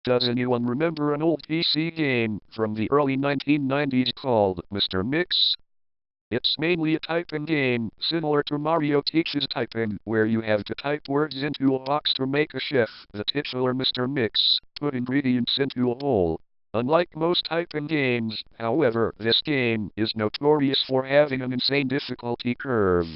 Does anyone remember an old PC game from the early 1990s called Mr. Mix? It's mainly a typing game, similar to Mario Teaches Typing, where you have to type words into a box to make a chef, the titular Mr. Mix, put ingredients into a bowl. Unlike most typing games, however, this game is notorious for having an insane difficulty curve.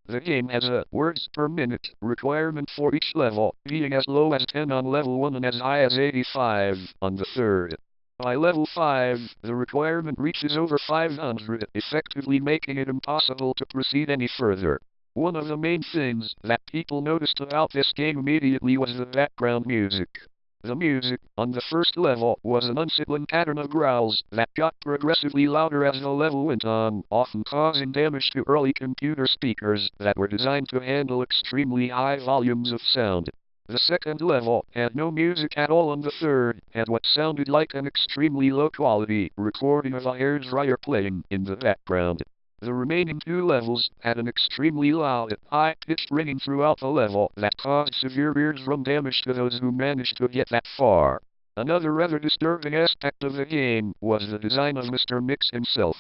The game has a words per minute requirement for each level, being as low as 10 on level 1 and as high as 85 on the third. By level 5, the requirement reaches over 500, effectively making it impossible to proceed any further. One of the main things that people noticed about this game immediately was the background music. The music, on the first level, was an unsettling pattern of growls that got progressively louder as the level went on, often causing damage to early computer speakers that were designed to handle extremely high volumes of sound. The second level had no music at all, and the third had what sounded like an extremely low-quality recording of a hairdryer playing in the background. The remaining two levels had an extremely loud, high-pitched ringing throughout the level that caused severe eardrum damage to those who managed to get that far. Another rather disturbing aspect of the game was the design of Mr. Mix himself.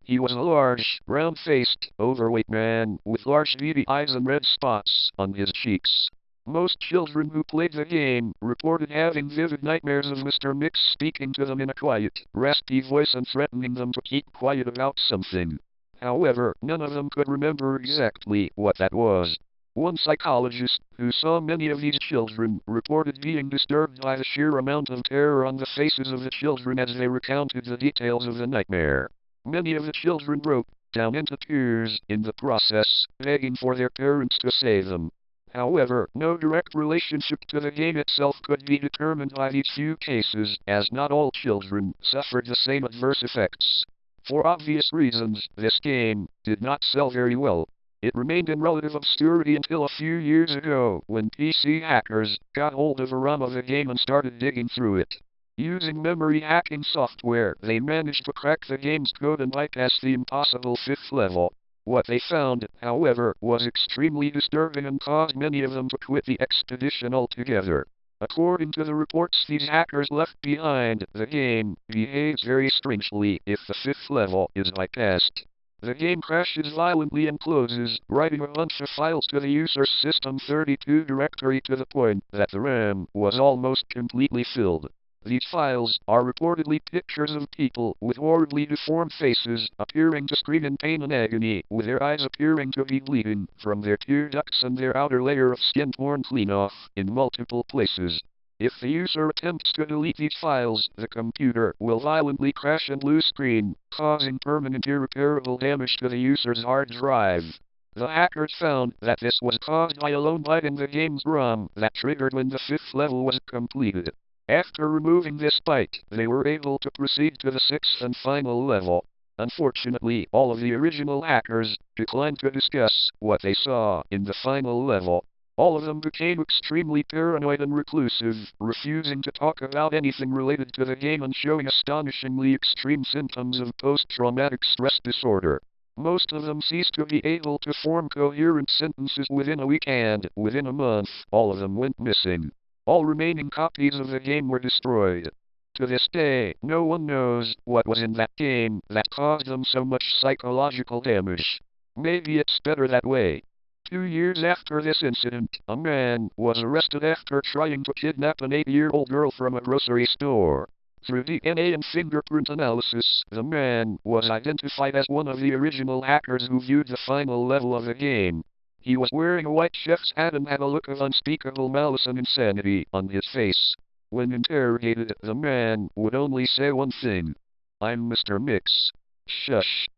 He was a large, round-faced, overweight man with large beady eyes and red spots on his cheeks. Most children who played the game reported having vivid nightmares of Mr. Mix speaking to them in a quiet, raspy voice and threatening them to keep quiet about something. However, none of them could remember exactly what that was. One psychologist, who saw many of these children, reported being disturbed by the sheer amount of terror on the faces of the children as they recounted the details of the nightmare. Many of the children broke down into tears in the process, begging for their parents to save them. However, no direct relationship to the game itself could be determined by these few cases, as not all children suffered the same adverse effects. For obvious reasons, this game did not sell very well. It remained in relative obscurity until a few years ago, when PC hackers got hold of a ROM of the game and started digging through it. Using memory hacking software, they managed to crack the game's code and bypass the impossible fifth level. What they found, however, was extremely disturbing and caused many of them to quit the expedition altogether. According to the reports these hackers left behind, the game behaves very strangely if the fifth level is bypassed. The game crashes violently and closes, writing a bunch of files to the user's System32 directory to the point that the RAM was almost completely filled. These files are reportedly pictures of people with horribly deformed faces appearing to scream in pain and agony, with their eyes appearing to be bleeding from their tear ducts and their outer layer of skin torn clean off in multiple places. If the user attempts to delete these files, the computer will violently crash and lose screen, causing permanent irreparable damage to the user's hard drive. The hackers found that this was caused by a lone byte in the game's ROM that triggered when the fifth level was completed. After removing this byte, they were able to proceed to the sixth and final level. Unfortunately, all of the original hackers declined to discuss what they saw in the final level. All of them became extremely paranoid and reclusive, refusing to talk about anything related to the game and showing astonishingly extreme symptoms of post-traumatic stress disorder. Most of them ceased to be able to form coherent sentences within a week, and within a month, all of them went missing. All remaining copies of the game were destroyed. To this day, no one knows what was in that game that caused them so much psychological damage. Maybe it's better that way. 2 years after this incident, a man was arrested after trying to kidnap an 8-year-old girl from a grocery store. Through DNA and fingerprint analysis, the man was identified as one of the original hackers who viewed the final level of the game. He was wearing a white chef's hat and had a look of unspeakable malice and insanity on his face. When interrogated, the man would only say one thing: "I'm Mr. Mix. Shush."